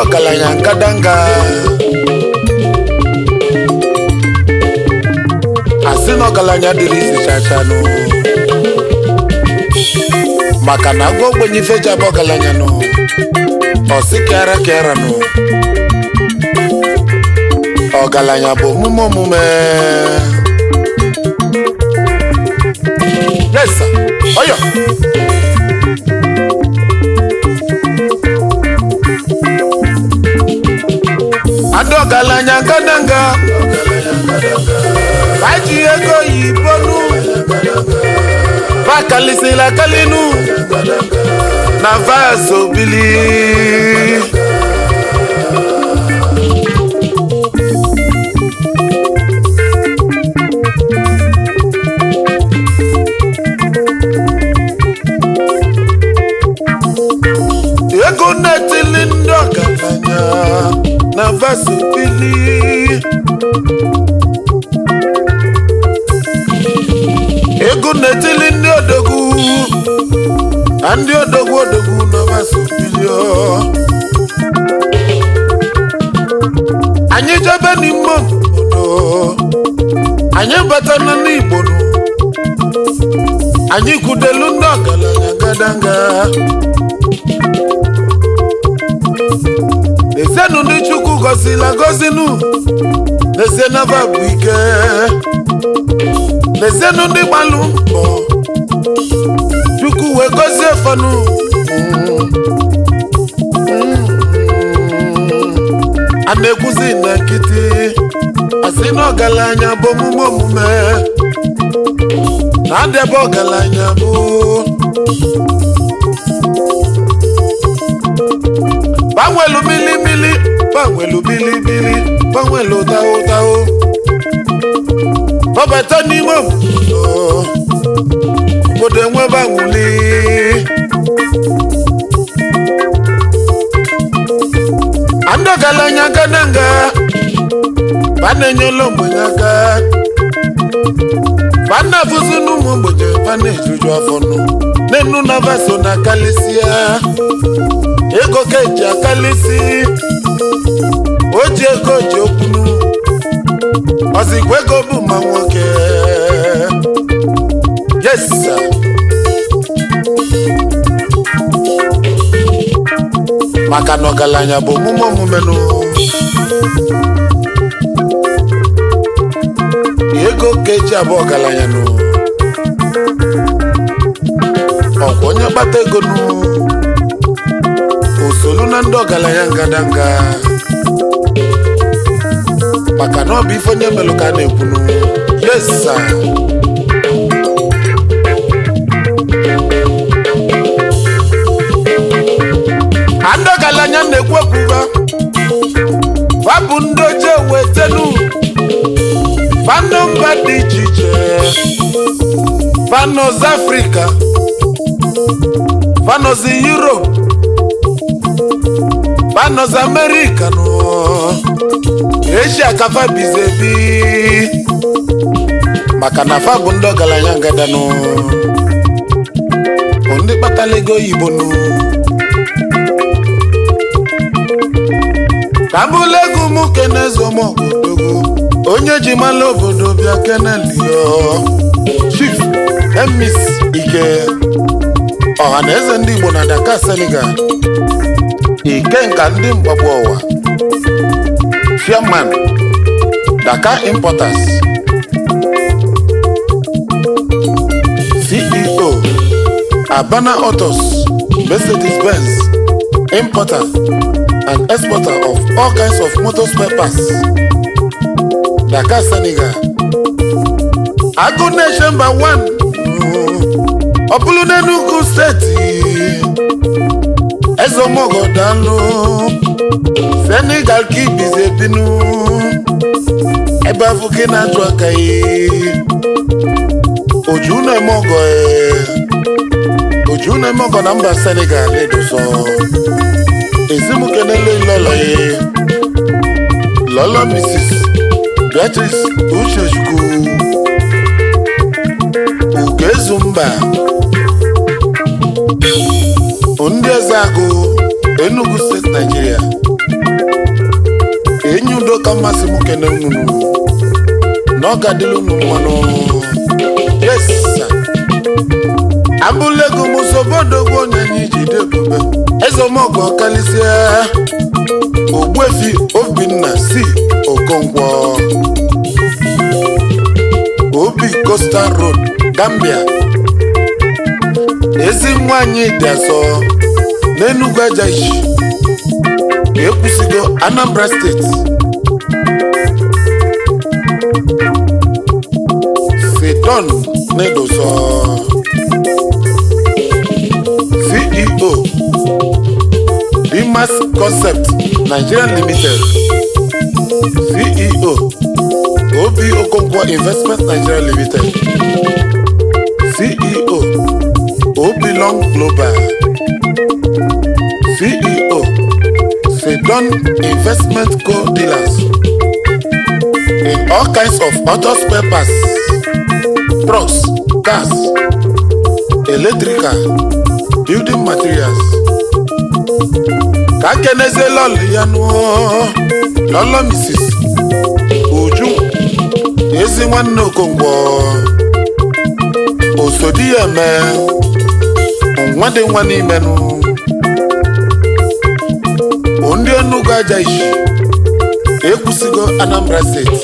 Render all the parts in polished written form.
Ogaranya ngadanga asị na Ogaranya dịrị isi chachanụ maka na agwa ogbenye ifeja bụ Ogaranya nụ ọsị kịara nụ Ogaranya bụ omume yes sir oyo Ado Ogaranya ngadanga Baji ego yibonu Bakalisila kalinu Na vaso bili Ego netili ndo Ogaranya Na vaso bili Ego netili ndị odogwu ndị odogwu na vaso bili anyị jebe n'ime obodo anyị bata na n'Igbo anyị kwudelu ndị Ogaranya ngadanga Ezenu ndị Chukwu gọzila gọzinu Ezenava bụ ike Ezenu ndị gbalụ mbọ Chukwu wee gọzie fọnụ a na-ekwuzi na nkịtị asị na Ogaranya bụ omume na adịbe Ogaranya bụ Banwelu milimili, banwelu bilibili, banwelu tao. Bobata n'ime obodo enwe banwuli. Ando Ogaranya ngadanga, banenyo mwenye aka. Bana fuzu n'ụmụ mgbenye, bana ejuju afọnụ. Nenu na vaso na kalisia. Ego keji akalisi oji ego ji okwunu ozigwe ego bụ ma nwoke yes sir maka na Ogaranya bụ omume nụ ego keji abụ Ogaranya nụ ọkwa onye kpata ego nụ Osolu na ndị Ogaranya ngadanga maka na ọ bụ ife onye melụ ka na-ekwunu yes sir ndị Ogaranya na-ekwu ekwuba fabụ ndị oche wetenu fanụ mba dị iche iche fanọz Afrịka fanọz Europe Panos America no Asia kafa bizebi maka na fa bụ ndị Ogaranya ngada no ndị kpatalego Igbo no Kabulegu mu kenezo mo odogo onye ji mala obodo bịa kenelio Chief Emis Ike ọhaneze ndị Igbo na Dakar Senegal Ikenga ndị mgbagbu ụwa Chairman Dakar Importers CEO Abana Autos Mercedes-Benz Importer and exporter of all kinds of motor spare parts Dakar Senegal Agu Nation by one Opulune Nuku State Ezomogo danu Senegal kibize binu Eba fuki na tuakai Ojune mogo namba Senegal edoso Ezimu kenele lola Lola Mrs. Beatrice Uchechukwu Ugezumba Ondezago Enugu State, Nigeria ka mmasị m kene unu na ọ ga-adịla unu mmanụ. Yes sir. Abụlego m sobodogwu onye anyị ji debube Ezomọgọ kalịsịa Ogbuefi Obinna si Okonkwo Obi Coastal Road Gambia. Ezi nwanyị dị asọ n'Enugu Ajayi ekwusigo Anambra State. Seton Nedoso CEO Dimas Concept Nigeria Limited. CEO Obi Okonkwo Investment Nigeria Limited. CEO Obi Long Global. CEO Seton Investment Co-Dealers in all kinds of auto spare parts, trucks, cars, electrical, building materials. Kakeneze lọlị ya lọlọ Mrs. Uju ezi nwanne Okonkwo osodi ya eme nwa dị nwa n'ime ndị Enugu Ajayi ekwusigo Anambra State.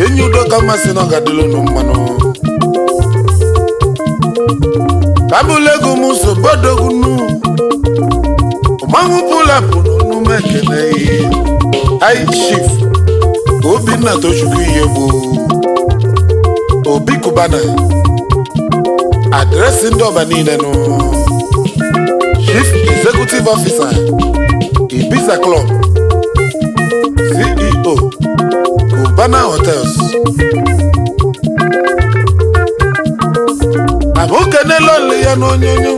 Enyi udo ka mmasị na ọ ga-adịla unu mmanụ. Abụlego m sobodogwu ụmanwụ pụlapụ n'ume ekene High Chief Obinna Tochukwu ihe bụ Obi Kubana adresị ndị ọba niile Chief Executive Officer Ibiza Club. CEO Kubana Hotels. Abukene lọlị ya n'onyonyo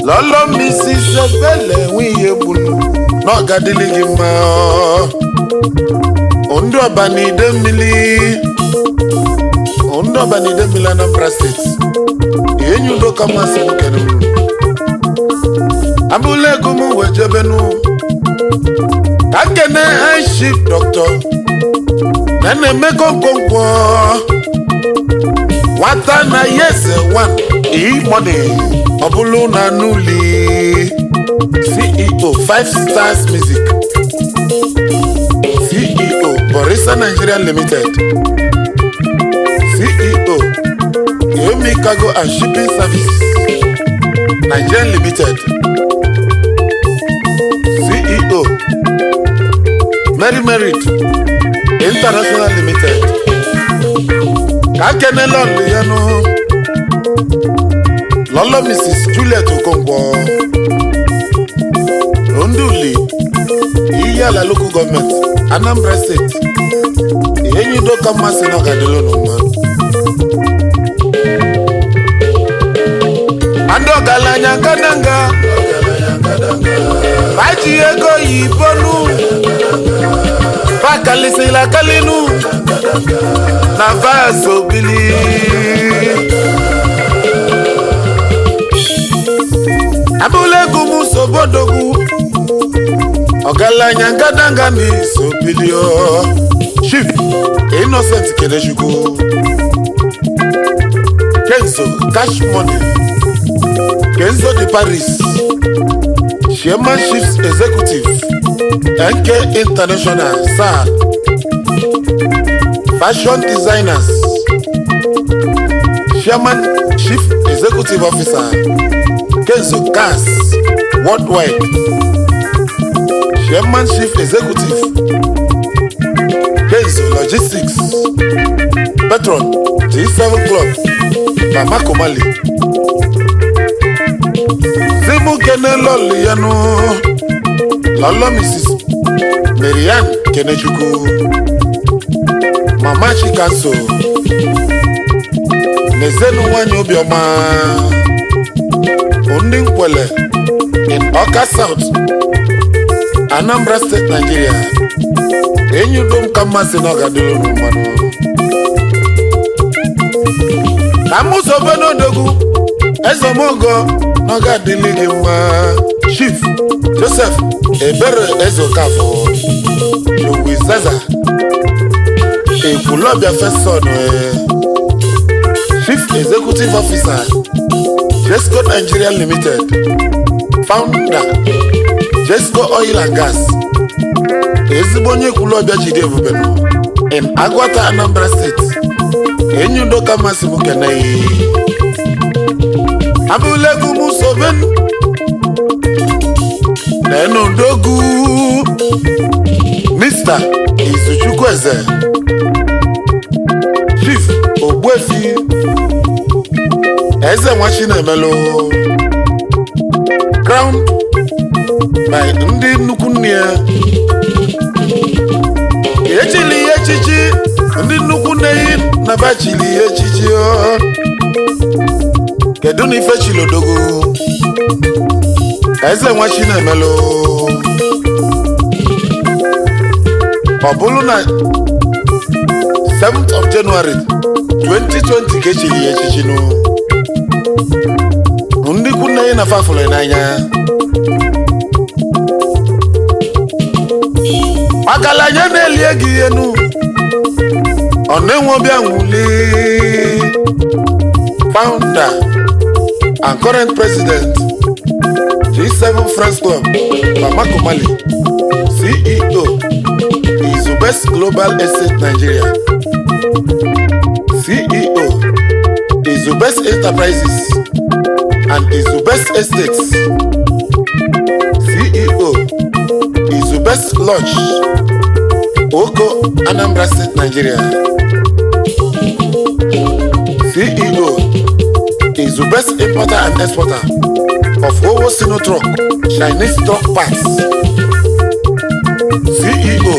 lọlọ Mrs. Ebele nwiye bunu na ọ ga-adịlị gị mma. Ndị ọba n'ide mmiri Anambra State. Enyi udo ka mmasị m kere unu. Abụlego m wejebenu Akene High Chief Dr. Emeka Okonkwo nwata na yeze one money ọbụlụ na nuli. CEO 5 Stars Music. CEO Borisa Nigeria Limited. CEO Yomi Cargo and Shipping Services Nigeria Limited. CEO Mary Merit International Limited. Kakene lọlị ya lọlọ Mrs. Juliet Okonkwo Onduli Iyala Local Government Anambra State. Enyi udo ka mmasị na ọ ga-adịla unu mma. Ndị ọgaranya ngadanga baji ego yibonu bakalisila kalinu na vaso bili. Abụlego m sobodogwu ọgaranya ngadanga mi sobilio. Chief Innocent Kenechukwu Kenzo Cash Money Kenzo de Paris Chairman Chief Executive NK International SAR Fashion Designers Chairman Chief Executive Officer Kenzo Cars Worldwide Chairman Chief Executive Kenzo Logistics Patron G7 Club Mama Komali. Zimu kene lọlị ya lọlọ Mrs. Marian Kenechukwu Mama Chikanso Mezenu nwanyị obiọma ndị Nkwele in Awka South Anambra State Nigeria. Enyi udo m ka mmasị na ọ ga-adịla unu mmanụ. Ka mụ sobe n'odogwu Ezomọgọ na ọ ga-adịlị gị mma. Chief Joseph Ebere Ezokafọ Ekulobia first son, Chief Executive Officer, Jesco Nigeria Limited, Founder, Jesco Oil and Gas, Ezibonye Ekulobia Jide Bubeno, in Agwata, Anambra State, Enyudoka Masimu Kenai, Abulegu Musoven, Neno Dogu, Mr. Izuchukweze, Chief Ogwefi, Eze Nwachina Melo, Crown by Ndi Nukunia, Echili Echichi, Ndi Nukunei, Nabachili Echichi, Keduni Fechilo Dogu, Eze Nwachina Melo, Obuluna 7th of January 2020 Kechili Echichino Ndi Kunei na Fafule Nanya Makalanya Neliegi Yenu Onenwobia Nguli Founder and current President G7 France Club Bamako Mali CEO Izubest Global Estate Nigeria CEO Izubest Enterprises and Izubest Estates CEO Izubest Lodge Oko Anambra State Nigeria CEO Izubest Importer and Exporter of Owo Sino Truck Chinese Truck Parts CEO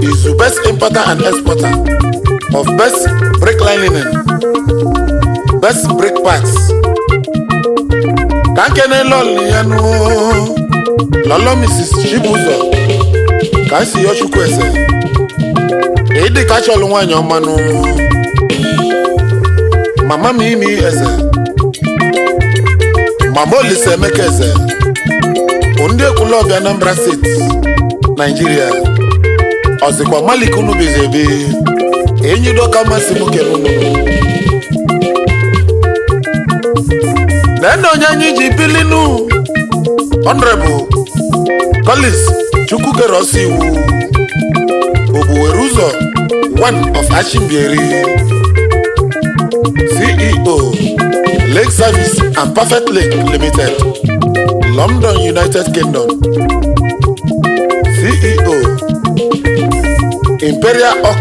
Izubest Importer and Exporter of Best Brake Lining, Best Brake Parts. Kankene lol yanu, lolo Mrs. Chibuzo, Kasi Yochukwese, Edi Kacholu wanyo manu, Mama Mimi eze, Mamo Lise Mekeze, Unde Ekulobia Anambra State, Nigeria, Ozikwa Malikunu Bizebe, Enyudoka Masimu Kenunu. Neno Nyanyi Jibilinu, Honorable Collins Chukwukerosi Obuweruzo, one of Ashimbieri, CEO, Lake Service and Perfect Lake Limited, London, United Kingdom, CEO, Imperial Oak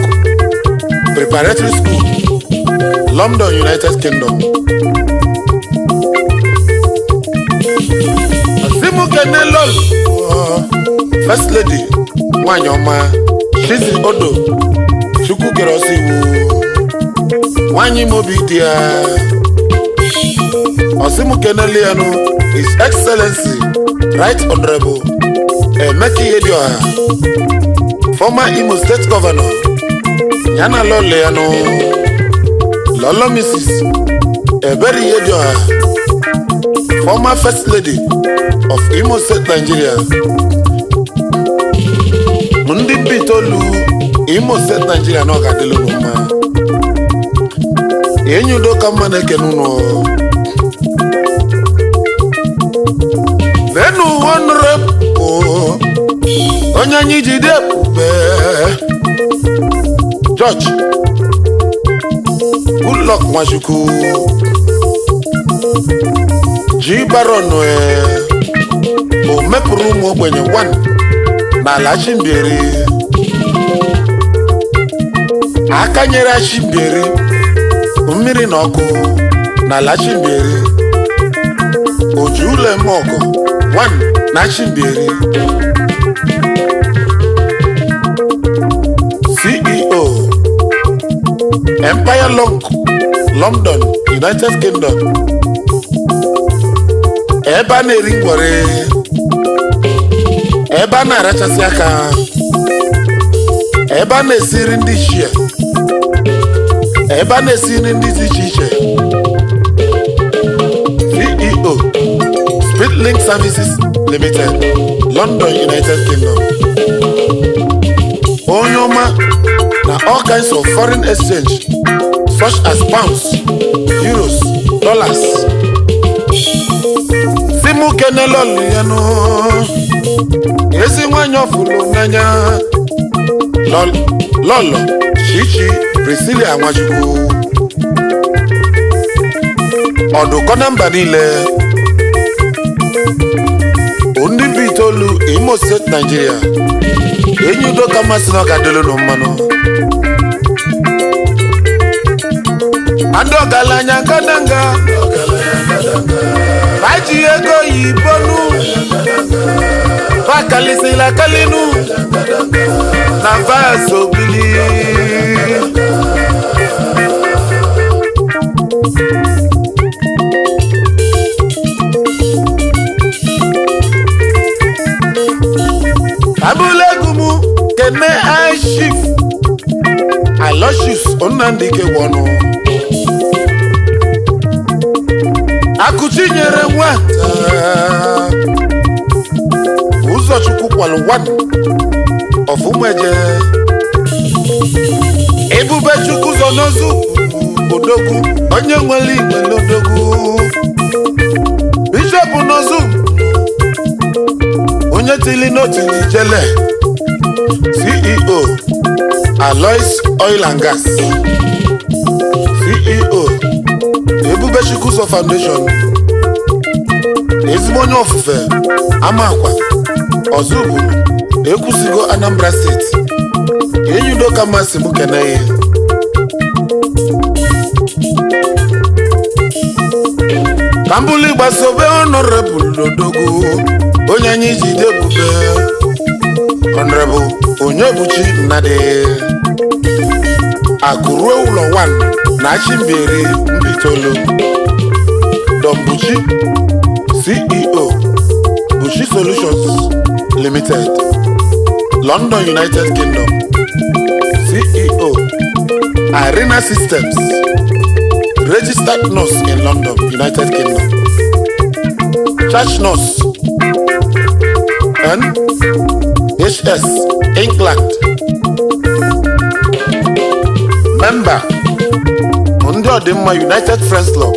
Preparatory School, London, United Kingdom. Asimu Kenelol, First Lady, Wanyoma, Shizi Odo, Chukwukerosi Wanyi Mobidia. Asimu Keneliano, His Excellency, Right Honorable, Emeki Edioha, former Imo State Governor, Yana Loleano, Lolo Mrs. Eberi Edioha, former First Lady of Imo State, Nigeria. Mundi Bitolu, Imo State, Nigeria, no Gadelu Numa. Enyudo Kamane Kenuno. Venu one rep, oh, Onyanyi Jidep, George. Good luck, Mashuku. G Baron, O Meprumo when you won. Nala Shimbieri. Akanyera Shimbieri. Umiri Noko. Nala Shimbieri. Ojule Moko. One Nashimbieri. CEO. Empire Long, London, United Kingdom. Eba na eringware, eba na arachasiaka, eba na esiri ndị shia, eba na esiri ndị iche. CEO, Speedlink Services Limited, London, United Kingdom. Onyoma na na all kinds of foreign exchange such as pounds, euros, dollars. Simu kenelol yano esi nwanyị ọfụlụ n'anya lolo Chichi Priscilla Nwachukwu ọdụkọ na mba niile ndị bi itoolu Imo State Nigeria enyi udo ka mmasị na ọga dịlụ nụ mmanụ andị ọgaranya ngadanga baji ego yibonu bakalisila kalinu na vaso bili abulegumu kene aishif aloshis onandike wonu akuchinyere nwata ụzọchukwu kwalụ wan ọfụmeje ebube chukwu zọ n'ozu odogwu onye nwere igwe n'odogwu bishop n'ozu onye tili n'otili jele CEO Alois Oil and Gas CEO ebube chukwu zọ foundation ezigbo onye ofufe amakwa ọzụbụ ekwusigo Anambra steeti enyi udo ka mmasị m kene ka mbuli gbasobe honorable odogwu onye anyị ji debube honorable Onyebuchi Nnadi akụruo ụlọ 1 na Chimberi Mbitolu Dombuchi CEO Bushi Solutions Limited London United Kingdom CEO Arena Systems Registered Nurse in London United Kingdom Church Nurse NHS England Member Ndị Ọdịmma United Friends Club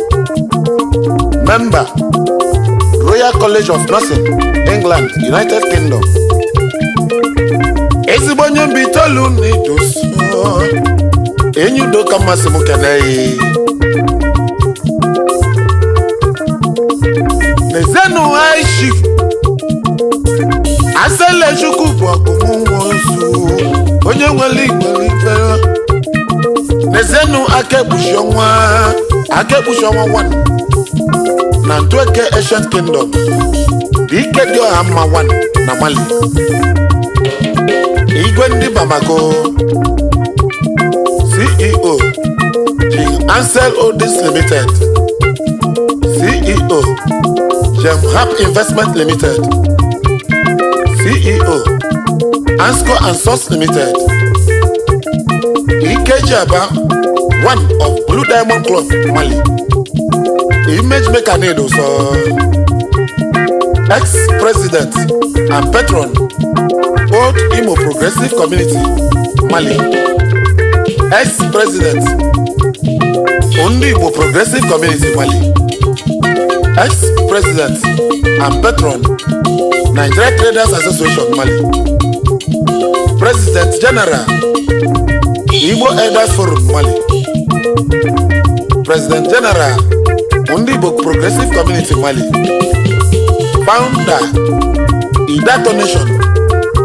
Member Royal College of Nursing England United Kingdom ezigbo onye mba itoolu na-edoso enyi udo ka mmasị m kene nezenu aishif asele chukwu bụ ọgụmụ nwozu onye nwere igwe ife nezenu akekpuchi ọnwa 1 na Ntueke Ancient Kingdom Dike dị ọha mma 1 na Mali igwe ndị Bamako CEO King Ansel Odis Limited CEO Gemhap Investment Limited CEO Ansco and Source Limited Ikeji Aba 1 of Blue Diamond Club Mali Image Maker so ex-president and patron Old Imo Progressive Community Mali ex-president Ondi Imo Progressive Community Mali ex-president and patron Nigeria Traders Association Mali President General Igbo Elders Forum Mali President General Ondi Imo Progressive Community Mali Founder Idato Nation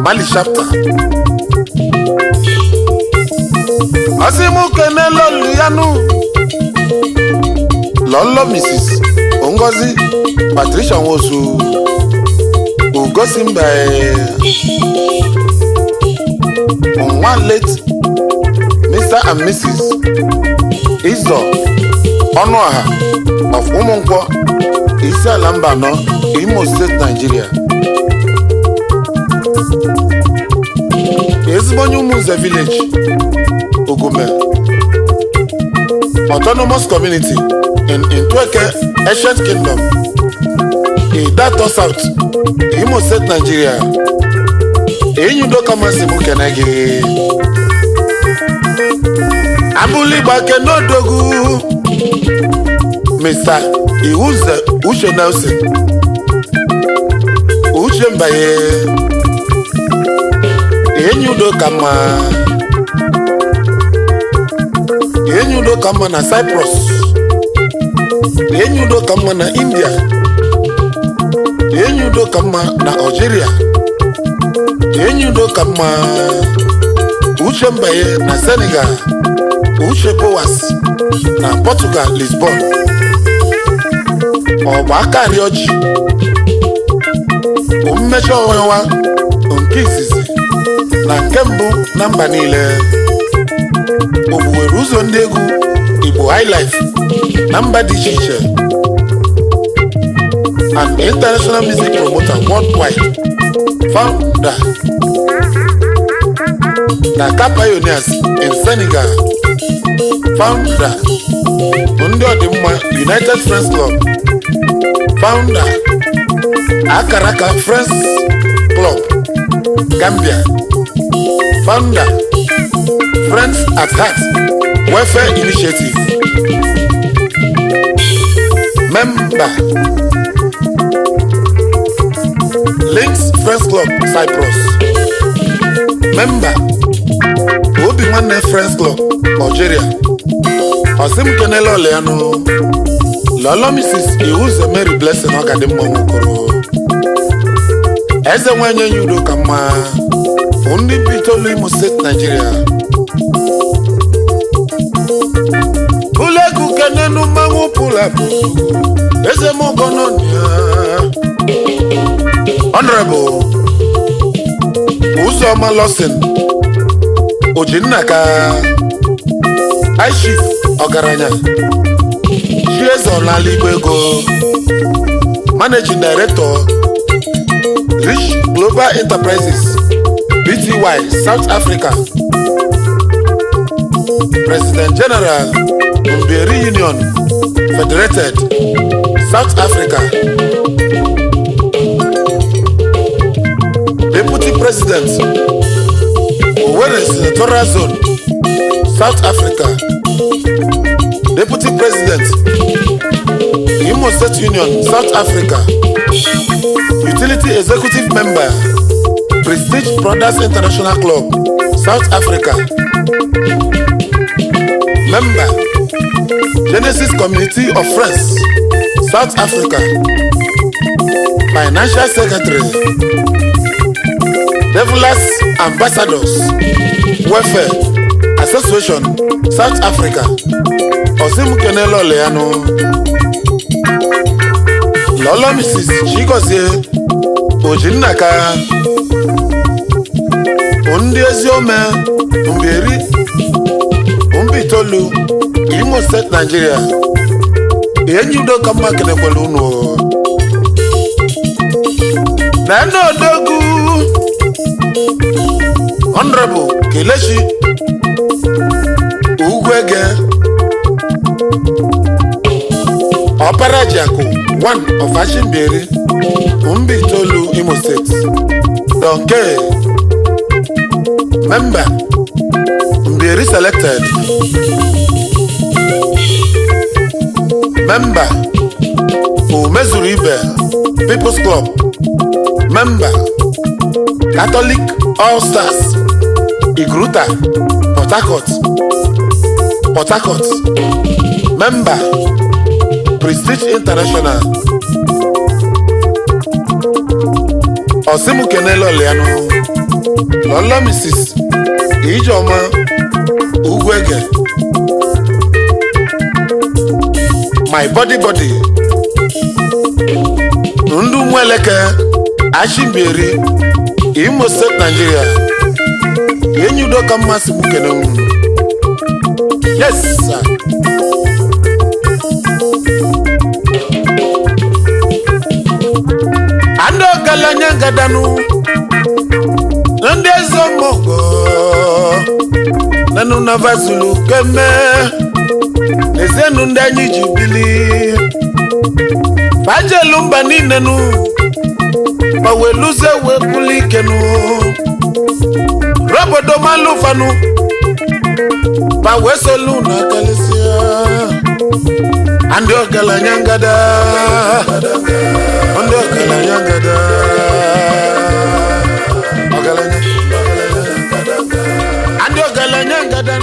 Mali Chapter Asimu kene lolu yanu Lolo Mrs. Ngozi Patricia Nwosu Ugosi Mbae One late Mr. and Mrs. Izo Onoaha of Umunkwo Isiala Mbano Imo State Nigeria Ezibonyi Umuze Village Ogume Autonomous Community in Ntueke Ancient Kingdom Idato South Imo State Nigeria enyi udo ka mmasị m kene gị Abuligba Kenodogu Mr. Iwuze Uche Nelson Uche Mbaye Enyudo kama na Cyprus Enyudo kama na India Enyudo kama na Algeria Enyudo kama Uche Mbaye na Senegal Uche Boas na Portugal Lisbon Ọgbaka Rioji Mmecha ọnwa nke izizi na nke mbụ na mba niile Obuwere ụzọ ndị egwu Igbo Highlife na mba dị iche iche An international music promoter worldwide Founder Naka Pioneers in Senegal Founder Ndị Ọdịmma United Friends Club Founder Akaraka Friends Club Gambia Founder Friends at Heart Welfare Initiative Member Links Friends Club Cyprus Member Obi Nwanne Friends Club Algeria Osim Kenele Oleanu Lolo Mrs. Iwuze Mary Blessing Ọgadimma Nwokoro Eze Nwenye Yudo Kama Ndị Bitolu Imo State Nigeria Ulegu Kenenu Mangu Pulapu Eze Mogononia Honorable Uzoma Lawson Ojinnaka Aishif Ogaranya Chiezon Alibego Managing Director Rich Global Enterprises BTY South Africa President General Mberi Union Federated South Africa Deputy President Owerri Senatorial Zone South Africa Deputy President Imo State Union South Africa Utility Executive Member Prestige Brothers International Club South Africa Member Genesis Community of Friends South Africa Financial Secretary Developers Ambassadors Welfare Association South Africa Osim Kenele Oleanu Lolo Mrs. Chigozie Ojinnaka Ndị Eziome Mberi Mbitolu Imo State Nigeria Enyudo Kama Kenekwele unu Nano Dogu Honorable Kelechi Ugwege Opera Jaco one of Ashimberi Mbitolu Imo State Donke Member Mberi Selected Member Umezuru Ibe People's Club Member Catholic All Stars Igruta Port Harcourt Member Prestige International Osimu Kenele Oleanu Lolo Mrs. Ijeoma Ugwege My Body Ndu Mweleke Ashimberi Imo State Nigeria Enyudo Kama Simu Kenele Yes sir Ando Galanya Gadanu Nde Zomogo Nanu Navazulu Keme Nezenu Ndanyi Jibili Pajelumba Ninenu Paweluze Wekulikenu Robodo Malufanu ba wesolu na kalisia andi Ogaranya ngada andi Ogaranya ngada Ogaranya andi Ogaranya ngada